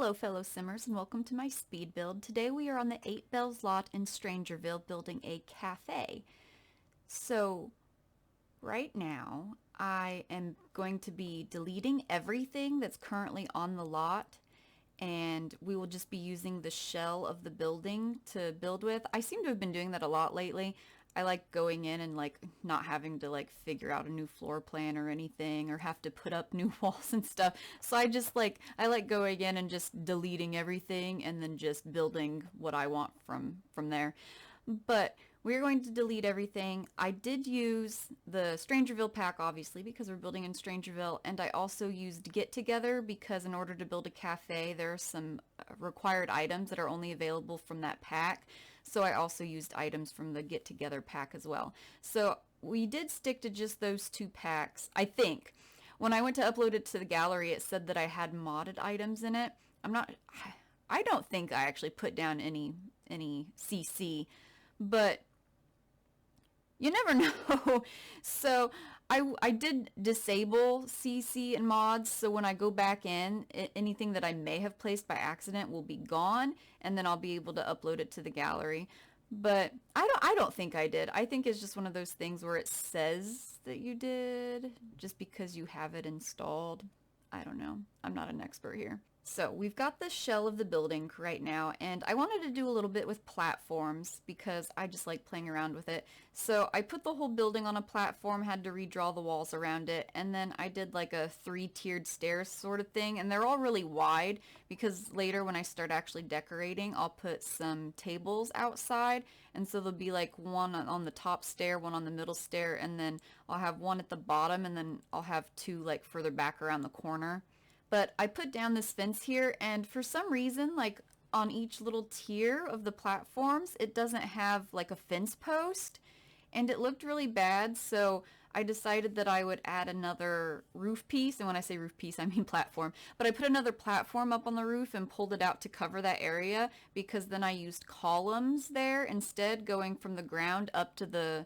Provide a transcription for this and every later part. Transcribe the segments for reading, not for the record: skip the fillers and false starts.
Hello fellow simmers and welcome to my speed build. Today we are on the 8 Bells lot in Strangerville building a cafe. So right now I am going to be deleting everything that's currently on the lot, and we will just be using the shell of the building to build with. I seem to have been doing that a lot lately. I like going in and like not having to like figure out a new floor plan or anything or have to put up new walls and stuff. So I like going in and just deleting everything and then just building what I want from there. But we're going to delete everything. I did use the Strangerville pack, obviously, because we're building in Strangerville, and I also used Get Together because in order to build a cafe, there are some required items that are only available from that pack. So I also used items from the Get Together pack as well. So we did stick to just those two packs, I think. When I went to upload it to the gallery, it said that I had modded items in it. I don't think I actually put down any CC, but you never know. So I did disable CC and mods, so when I go back in, anything that I may have placed by accident will be gone, and then I'll be able to upload it to the gallery. But I don't think I did. I think it's just one of those things where it says that you did just because you have it installed. I don't know. I'm not an expert here. So we've got the shell of the building right now, and I wanted to do a little bit with platforms because I just like playing around with it. So I put the whole building on a platform, had to redraw the walls around it, and then I did like a 3-tiered stairs sort of thing, and they're all really wide because later when I start actually decorating, I'll put some tables outside, and so there'll be like one on the top stair, one on the middle stair, and then I'll have one at the bottom, and then I'll have two like further back around the corner. But I put down this fence here, and for some reason, like on each little tier of the platforms, it doesn't have like a fence post, and it looked really bad, so I decided that I would add another roof piece, and when I say roof piece, I mean platform, but I put another platform up on the roof and pulled it out to cover that area, because then I used columns there instead, going from the ground up to the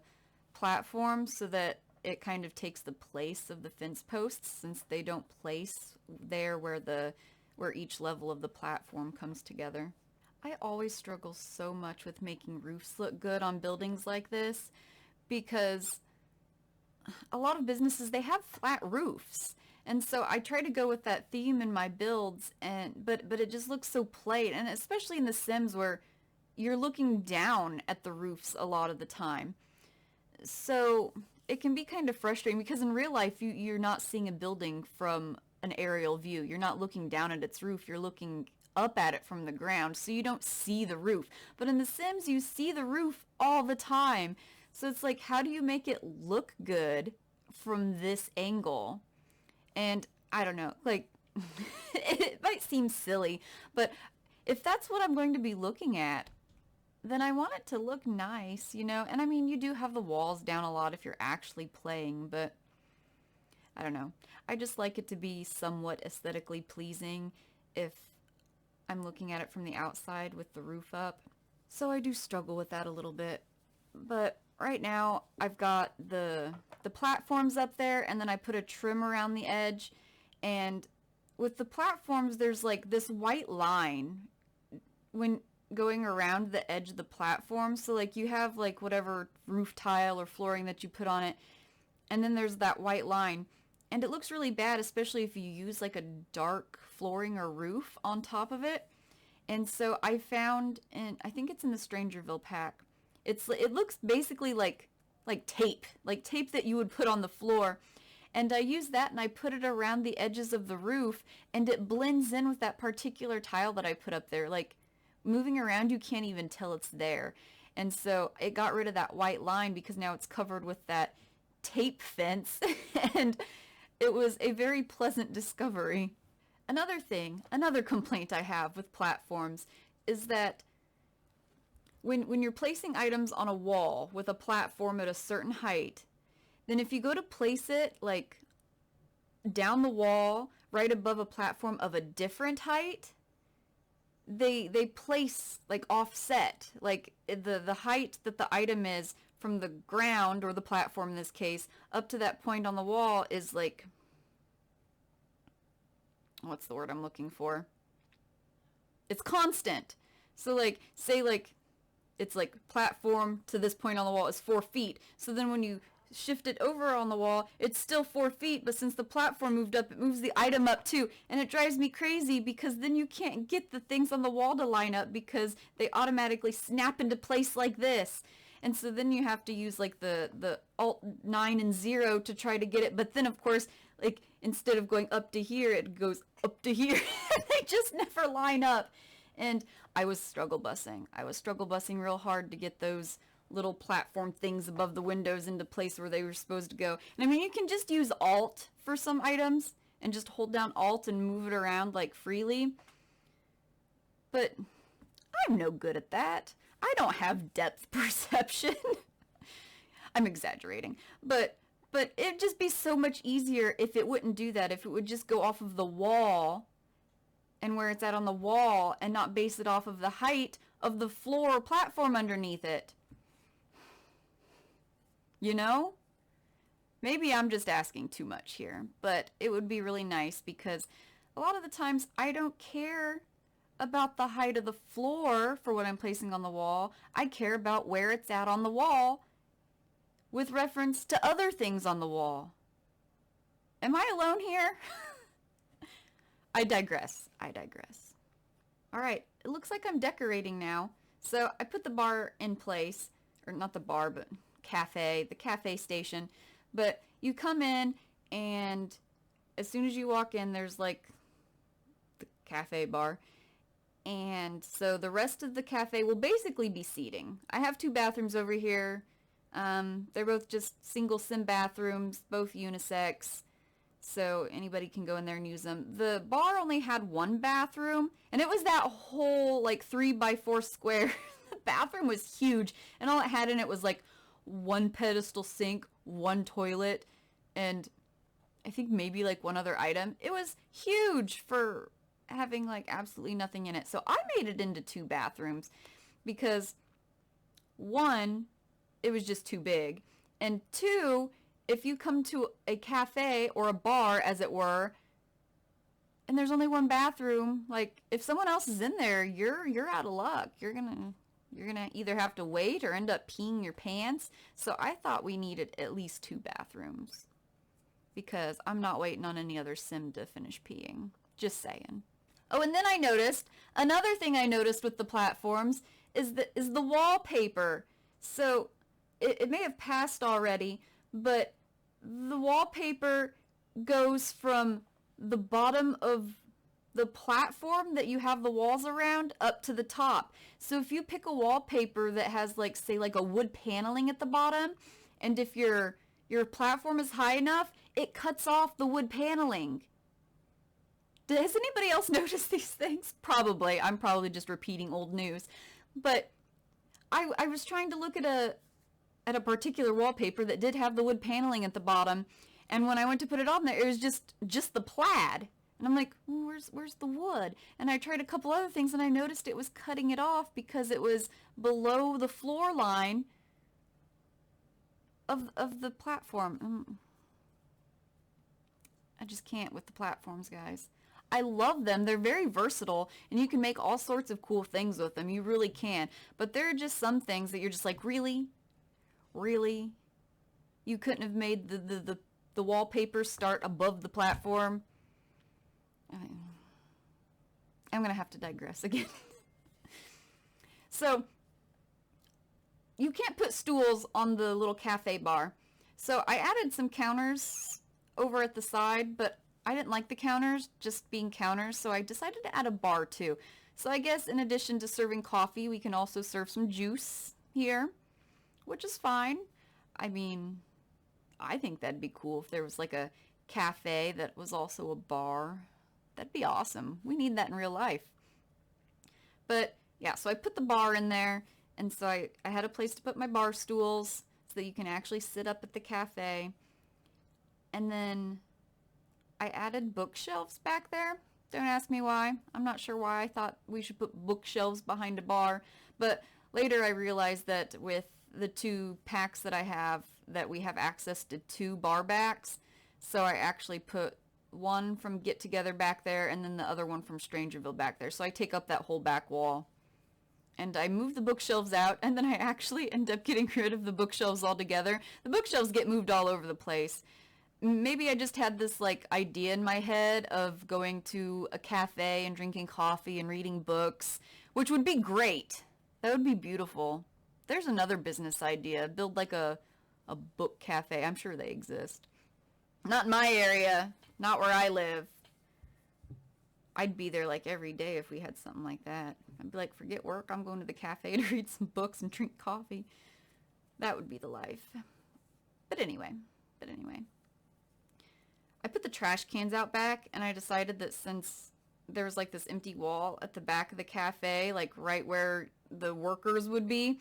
platform so that it kind of takes the place of the fence posts since they don't place there where each level of the platform comes together. I always struggle so much with making roofs look good on buildings like this because a lot of businesses, they have flat roofs. And so I try to go with that theme in my builds, and but it just looks so plain, and especially in The Sims where you're looking down at the roofs a lot of the time. So it can be kind of frustrating because in real life you're not seeing a building from an aerial view. You're not looking down at its roof. You're looking up at it from the ground, so you don't see the roof. But in The Sims, you see the roof all the time. So it's like, how do you make it look good from this angle? And I don't know, like, it might seem silly, but if that's what I'm going to be looking at, then I want it to look nice, you know? And I mean, you do have the walls down a lot if you're actually playing, but I don't know. I just like it to be somewhat aesthetically pleasing if I'm looking at it from the outside with the roof up. So I do struggle with that a little bit. But right now I've got the platforms up there, and then I put a trim around the edge, and with the platforms there's like this white line when going around the edge of the platform. So like you have like whatever roof tile or flooring that you put on it, and then there's that white line, and it looks really bad, especially if you use like a dark flooring or roof on top of it. And so I found, and I think it's in the Strangerville pack, it looks basically like tape that you would put on the floor. And I used that and I put it around the edges of the roof, and it blends in with that particular tile that I put up there. Like, moving around, you can't even tell it's there. And so it got rid of that white line because now it's covered with that tape fence, and it was a very pleasant discovery. Another complaint I have with platforms is that when you're placing items on a wall with a platform at a certain height, then if you go to place it like down the wall right above a platform of a different height, they place like offset, like the height that the item is from the ground, or the platform in this case, up to that point on the wall is like, what's the word I'm looking for? it's constant. So like, say like, it's like platform to this point on the wall is 4 feet. So then when you shift it over on the wall, it's still 4 feet, but since the platform moved up, it moves the item up too. And it drives me crazy because then you can't get the things on the wall to line up because they automatically snap into place like this. And so then you have to use like the Alt 9 and 0 to try to get it. But then of course, like instead of going up to here, it goes up to here. They just never line up. And I was struggle bussing. I was struggle bussing real hard to get those little platform things above the windows into place where they were supposed to go. And I mean, you can just use Alt for some items and just hold down Alt and move it around like freely. But I'm no good at that. I don't have depth perception. I'm exaggerating. But it'd just be so much easier if it wouldn't do that, if it would just go off of the wall and where it's at on the wall and not base it off of the height of the floor or platform underneath it. You know? Maybe I'm just asking too much here, but it would be really nice because a lot of the times I don't care about the height of the floor for what I'm placing on the wall. I care about where it's at on the wall with reference to other things on the wall. Am I alone here? I digress. All right, it looks like I'm decorating now. So I put the bar in place, or not the bar, but the cafe station. But you come in and as soon as you walk in, there's like the cafe bar. And so the rest of the cafe will basically be seating. I have 2 bathrooms over here. They're both just single sim bathrooms, both unisex. So anybody can go in there and use them. The bar only had 1 bathroom, and it was that whole like 3x4 square. The bathroom was huge, and all it had in it was like 1 pedestal sink, 1 toilet, and I think maybe like 1 other item. It was huge for having like absolutely nothing in it. So I made it into 2 bathrooms because 1, it was just too big, and 2, if you come to a cafe or a bar, as it were, and there's only 1 bathroom, like if someone else is in there, you're out of luck. You're gonna either have to wait or end up peeing your pants. So I thought we needed at least 2 bathrooms because I'm not waiting on any other sim to finish peeing. Just saying. Oh, and then another thing I noticed with the platforms is the wallpaper. So it may have passed already, but the wallpaper goes from the bottom of the platform that you have the walls around up to the top. So if you pick a wallpaper that has like, say, like a wood paneling at the bottom, and if your platform is high enough, it cuts off the wood paneling. Has anybody else noticed these things? Probably. I'm probably just repeating old news. But I was trying to look at a particular wallpaper that did have the wood paneling at the bottom, and when I went to put it on there, it was just the plaid. And I'm like, where's the wood? And I tried a couple other things, and I noticed it was cutting it off because it was below the floor line of the platform. I just can't with the platforms, guys. I love them. They're very versatile, and you can make all sorts of cool things with them. You really can. But there are just some things that you're just like, really? Really? You couldn't have made the wallpaper start above the platform? I'm going to have to digress again. So, you can't put stools on the little cafe bar. So I added some counters over at the side, but I didn't like the counters just being counters, so I decided to add a bar too. So I guess in addition to serving coffee, we can also serve some juice here, which is fine. I mean, I think that'd be cool if there was like a cafe that was also a bar. That'd be awesome. We need that in real life. But yeah, so I put the bar in there, and so I had a place to put my bar stools so that you can actually sit up at the cafe. And then I added bookshelves back there. Don't ask me why. I'm not sure why I thought we should put bookshelves behind a bar. But later I realized that with the 2 packs that I have, that we have access to 2 bar backs. So I actually put one from Get Together back there, and then the other one from Strangerville back there. So I take up that whole back wall. And I move the bookshelves out, and then I actually end up getting rid of the bookshelves altogether. The bookshelves get moved all over the place. Maybe I just had this like idea in my head of going to a cafe and drinking coffee and reading books, which would be great. That would be beautiful. There's another business idea. Build like a book cafe. I'm sure they exist. Not in my area. Not where I live. I'd be there like every day if we had something like that. I'd be like, forget work. I'm going to the cafe to read some books and drink coffee. That would be the life. But anyway. I put the trash cans out back, and I decided that since there was like this empty wall at the back of the cafe, like right where the workers would be,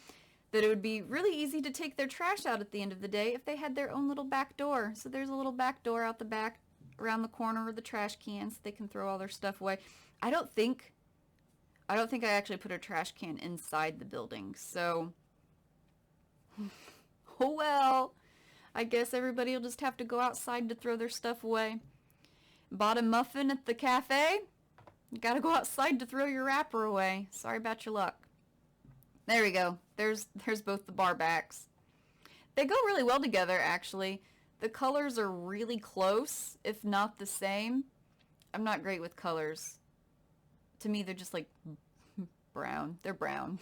that it would be really easy to take their trash out at the end of the day if they had their own little back door. So there's a little back door out the back around the corner of the trash cans so they can throw all their stuff away. I don't think I actually put a trash can inside the building. So oh well. I guess everybody will just have to go outside to throw their stuff away. Bought a muffin at the cafe. You gotta go outside to throw your wrapper away. Sorry about your luck. There we go. There's both the bar backs. They go really well together, actually. The colors are really close, if not the same. I'm not great with colors. To me, they're just like brown. They're brown.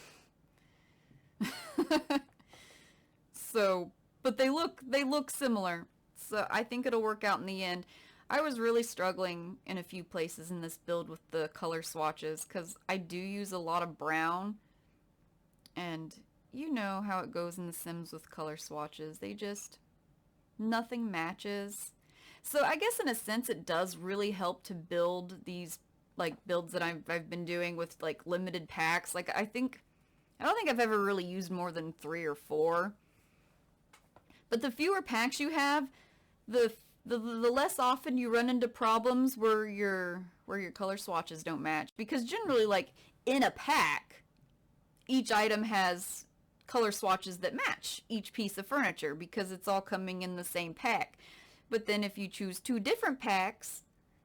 So, but they look similar. So I think it'll work out in the end. I was really struggling in a few places in this build with the color swatches because I do use a lot of brown. And you know how it goes in The Sims with color swatches. They just, nothing matches. So I guess in a sense it does really help to build these like builds that I've been doing with like limited packs. Like I don't think I've ever really used more than 3 or 4. But the fewer packs you have, the less often you run into problems where your color swatches don't match. Because generally, like in a pack, each item has color swatches that match each piece of furniture because it's all coming in the same pack. But then if you choose 2 different packs,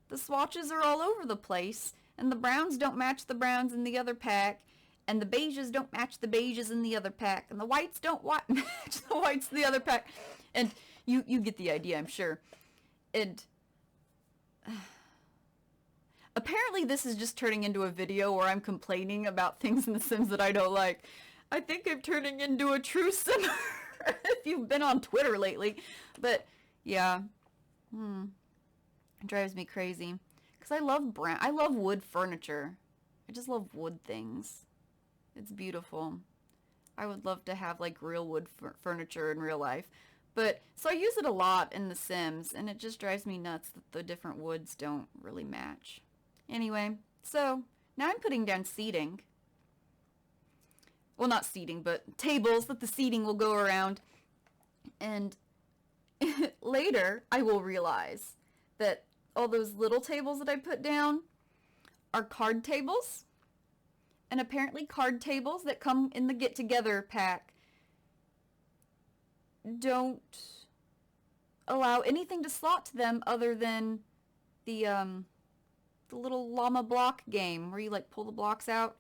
the swatches are all over the place, and the browns don't match the browns in the other pack, and the beiges don't match the beiges in the other pack, and the whites don't match the whites in the other pack. And you get the idea, I'm sure. And apparently this is just turning into a video where I'm complaining about things in The Sims that I don't like. I think I'm turning into a true Simmer if you've been on Twitter lately. But yeah, it drives me crazy. Because I love I love wood furniture. I just love wood things. It's beautiful. I would love to have like real wood furniture in real life. But, so I use it a lot in The Sims, and it just drives me nuts that the different woods don't really match. Anyway, so now I'm putting down seating. Well, not seating, but tables that the seating will go around. And later, I will realize that all those little tables that I put down are card tables. And apparently card tables that come in the Get Together pack don't allow anything to slot to them other than the little llama block game where you like pull the blocks out.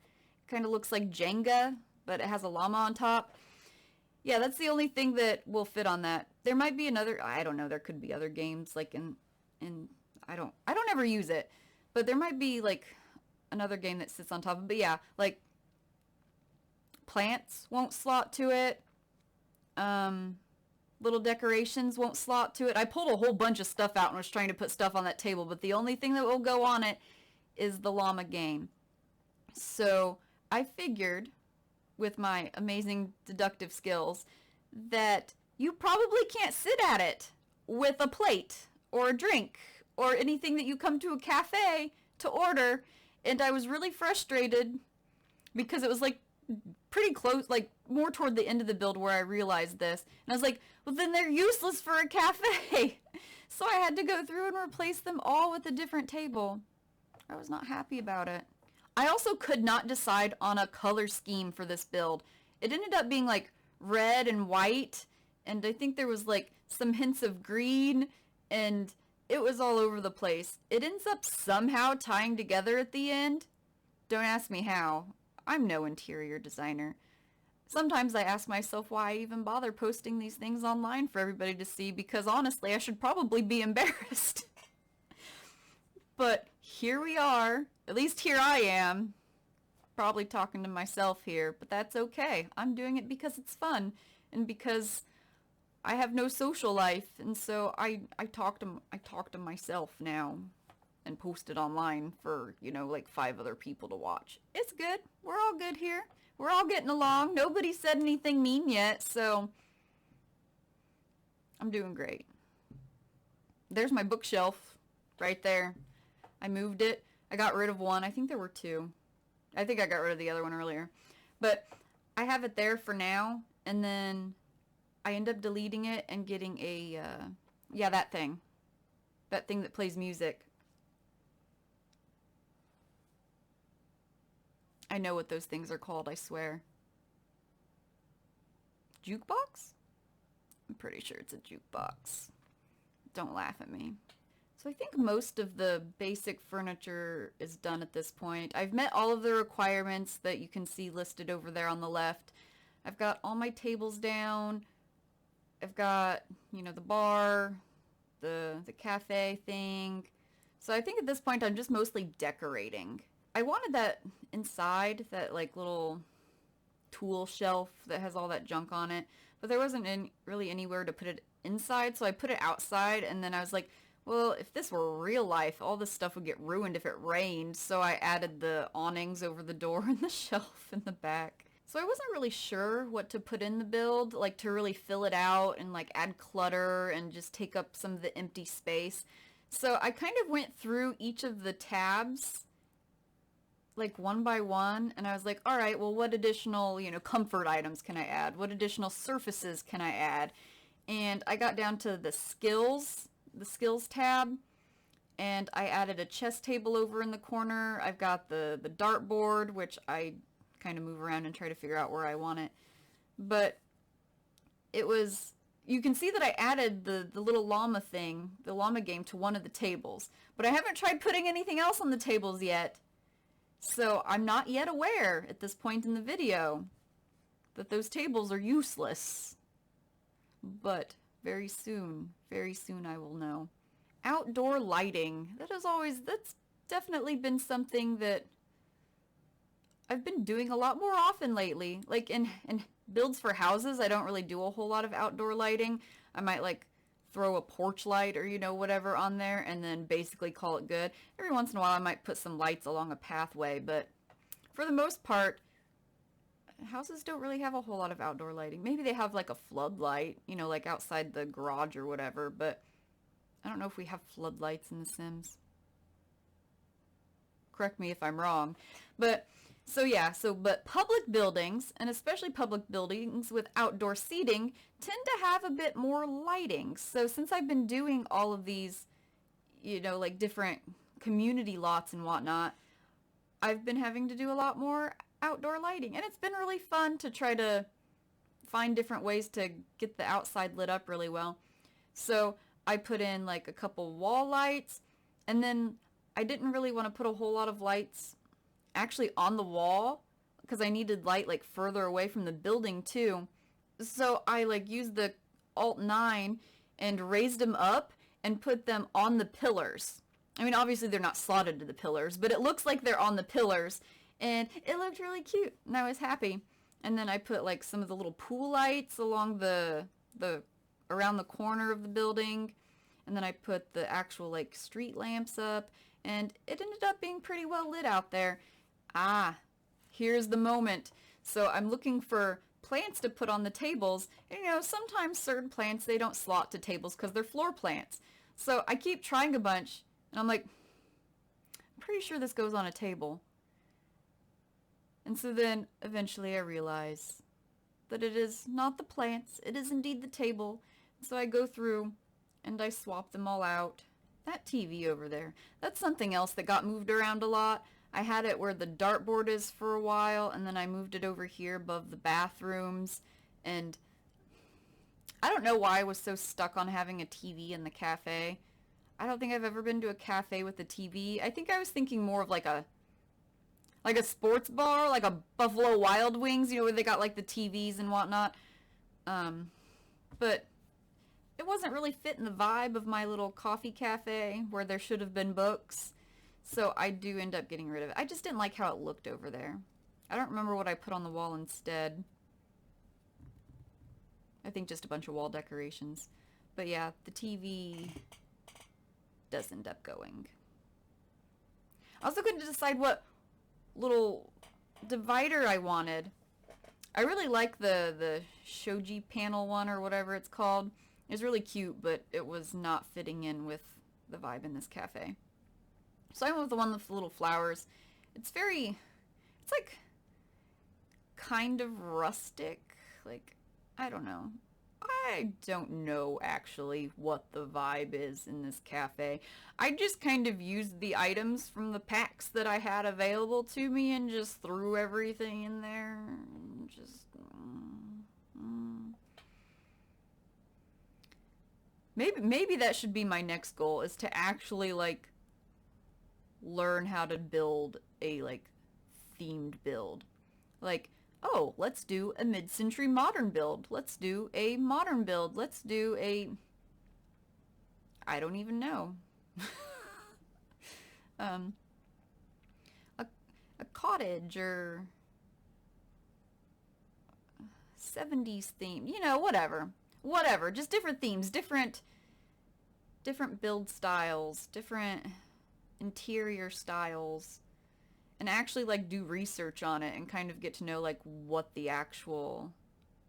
Kind of looks like Jenga, but it has a llama on top. Yeah, that's the only thing that will fit on that. There might be another, I don't know, there could be other games like in I don't ever use it, but there might be like another game that sits on top of it. But yeah, like plants won't slot to it. Little decorations won't slot to it. I pulled a whole bunch of stuff out and was trying to put stuff on that table, but the only thing that will go on it is the llama game. So I figured, with my amazing deductive skills, that you probably can't sit at it with a plate or a drink or anything that you come to a cafe to order. And I was really frustrated because it was like pretty close, like more toward the end of the build where I realized this. And I was like, well, then they're useless for a cafe. So I had to go through and replace them all with a different table. I was not happy about it. I also could not decide on a color scheme for this build. It ended up being like red and white, and I think there was like some hints of green, and it was all over the place. It ends up somehow tying together at the end. Don't ask me how. I'm no interior designer. Sometimes I ask myself why I even bother posting these things online for everybody to see, because honestly, I should probably be embarrassed. But here we are. At least here I am. Probably talking to myself here, but that's okay. I'm doing it because it's fun and because I have no social life, and so I talk to myself now and post it online for, like 5 other people to watch. It's good. We're all good here. We're all getting along. Nobody said anything mean yet, so I'm doing great. There's my bookshelf right there. I moved it. I got rid of one. I think there were 2. I think I got rid of the other one earlier. But I have it there for now, and then I end up deleting it and getting a, that thing. That thing that plays music. I know what those things are called, I swear. Jukebox? I'm pretty sure it's a jukebox. Don't laugh at me. So I think most of the basic furniture is done at this point. I've met all of the requirements that you can see listed over there on the left. I've got all my tables down. I've got, the bar, the cafe thing. So I think at this point I'm just mostly decorating. I wanted that inside, that like little tool shelf that has all that junk on it, but there wasn't really anywhere to put it inside, so I put it outside, and then I was like, well, if this were real life, all this stuff would get ruined if it rained, so I added the awnings over the door and the shelf in the back. So I wasn't really sure what to put in the build, like to really fill it out and like add clutter and just take up some of the empty space. So I kind of went through each of the tabs like one by one, and I was like, all right, well, what additional, comfort items can I add? What additional surfaces can I add? And I got down to the skills tab, and I added a chess table over in the corner. I've got the dartboard, which I kind of move around and try to figure out where I want it. But it was, you can see that I added the little llama thing, the llama game, to one of the tables. But I haven't tried putting anything else on the tables yet. So I'm not yet aware at this point in the video that those tables are useless. But very soon I will know. Outdoor lighting. That's definitely been something that I've been doing a lot more often lately. Like in builds for houses, I don't really do a whole lot of outdoor lighting. I might like throw a porch light or whatever on there and then basically call it good. Every once in a while I might put some lights along a pathway, but for the most part houses don't really have a whole lot of outdoor lighting. Maybe they have like a floodlight, like outside the garage or whatever, but I don't know if we have floodlights in The Sims. Correct me if I'm wrong. But but public buildings, and especially public buildings with outdoor seating, tend to have a bit more lighting. So since I've been doing all of these, like different community lots and whatnot, I've been having to do a lot more outdoor lighting. And it's been really fun to try to find different ways to get the outside lit up really well. So I put in like a couple wall lights, and then I didn't really want to put a whole lot of lights actually on the wall because I needed light like further away from the building too. So I like used the Alt-9 and raised them up and put them on the pillars. I mean, obviously they're not slotted to the pillars, but it looks like they're on the pillars, and it looked really cute, and I was happy. And then I put like some of the little pool lights along the around the corner of the building, and then I put the actual like street lamps up, and it ended up being pretty well lit out there. Here's the moment. So I'm looking for plants to put on the tables. And, sometimes certain plants, they don't slot to tables because they're floor plants. So I keep trying a bunch, and I'm like, I'm pretty sure this goes on a table. And so then eventually I realize that it is not the plants, it is indeed the table. So I go through and I swap them all out. That TV over there, that's something else that got moved around a lot. I had it where the dartboard is for a while, and then I moved it over here above the bathrooms, and I don't know why I was so stuck on having a TV in the cafe. I don't think I've ever been to a cafe with a TV. I think I was thinking more of like a sports bar, like a Buffalo Wild Wings, you know, where they got like the TVs and whatnot. But it wasn't really fitting the vibe of my little coffee cafe where there should have been books. So I do end up getting rid of it. I just didn't like how it looked over there. I don't remember what I put on the wall instead. I think just a bunch of wall decorations. But yeah, the TV does end up going. I also couldn't decide what little divider I wanted. I really like the shoji panel one or whatever it's called. It's really cute, but it was not fitting in with the vibe in this cafe. So I went with the one with the little flowers. It's like kind of rustic. Like, I don't know. I don't know actually what the vibe is in this cafe. I just kind of used the items from the packs that I had available to me and just threw everything in there. And just maybe that should be my next goal, is to actually like learn how to build a like themed build. Like, oh, let's do a mid-century modern build. Let's do a modern build. Let's do a... I don't even know. A cottage or 70s theme. You know, whatever. Whatever. Just different themes. Different build styles. Different interior styles. And actually like do research on it and kind of get to know like what the actual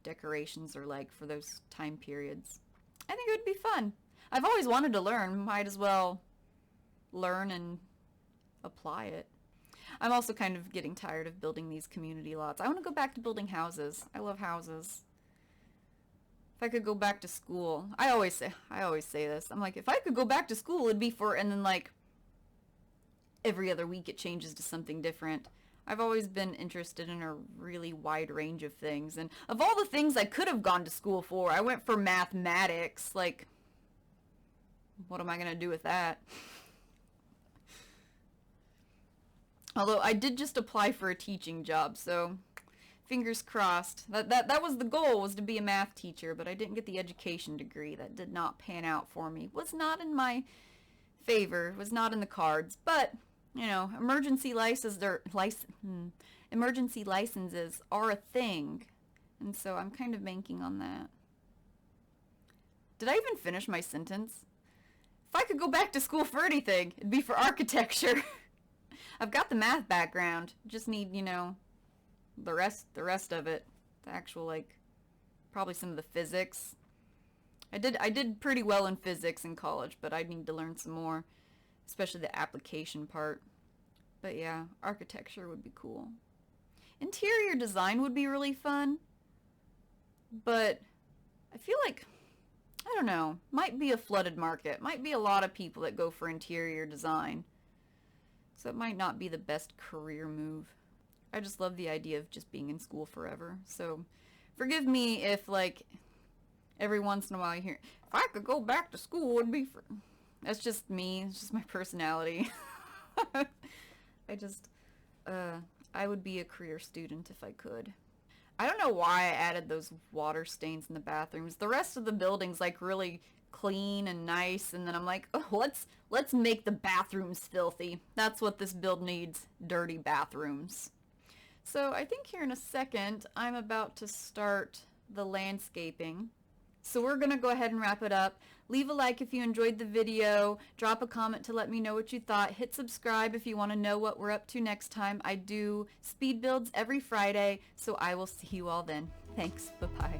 decorations are like for those time periods. I think it would be fun. I've always wanted to learn. Might as well learn and apply it. I'm also kind of getting tired of building these community lots. I want to go back to building houses. I love houses. If I could go back to school, I always say this. I'm like, if I could go back to school, it'd be for, and then like every other week it changes to something different. I've always been interested in a really wide range of things, and of all the things I could have gone to school for, I went for mathematics. Like, what am I gonna do with that? Although I did just apply for a teaching job, so fingers crossed. That was the goal, was to be a math teacher, but I didn't get the education degree. That did not pan out for me. Was not in my favor. Was not in the cards, but you know, emergency licenses are a thing, and so I'm kind of banking on that. Did I even finish my sentence? If I could go back to school for anything, it'd be for architecture. I've got the math background, just need, you know, the rest of it, the actual, like, probably some of the physics. I did pretty well in physics in college, but I need to learn some more, especially the application part. But yeah, architecture would be cool. Interior design would be really fun, but I feel like, I don't know, might be a flooded market. Might be a lot of people that go for interior design. So it might not be the best career move. I just love the idea of just being in school forever. So forgive me if, like, every once in a while you hear, if I could go back to school, it would be for... That's just me. It's just my personality. I would be a career student if I could. I don't know why I added those water stains in the bathrooms. The rest of the building's like really clean and nice, and then I'm like, oh, let's make the bathrooms filthy. That's what this build needs, dirty bathrooms. So I think here in a second, I'm about to start the landscaping. So we're going to go ahead and wrap it up. Leave a like if you enjoyed the video. Drop a comment to let me know what you thought. Hit subscribe if you want to know what we're up to next time. I do speed builds every Friday, so I will see you all then. Thanks. Bye-bye.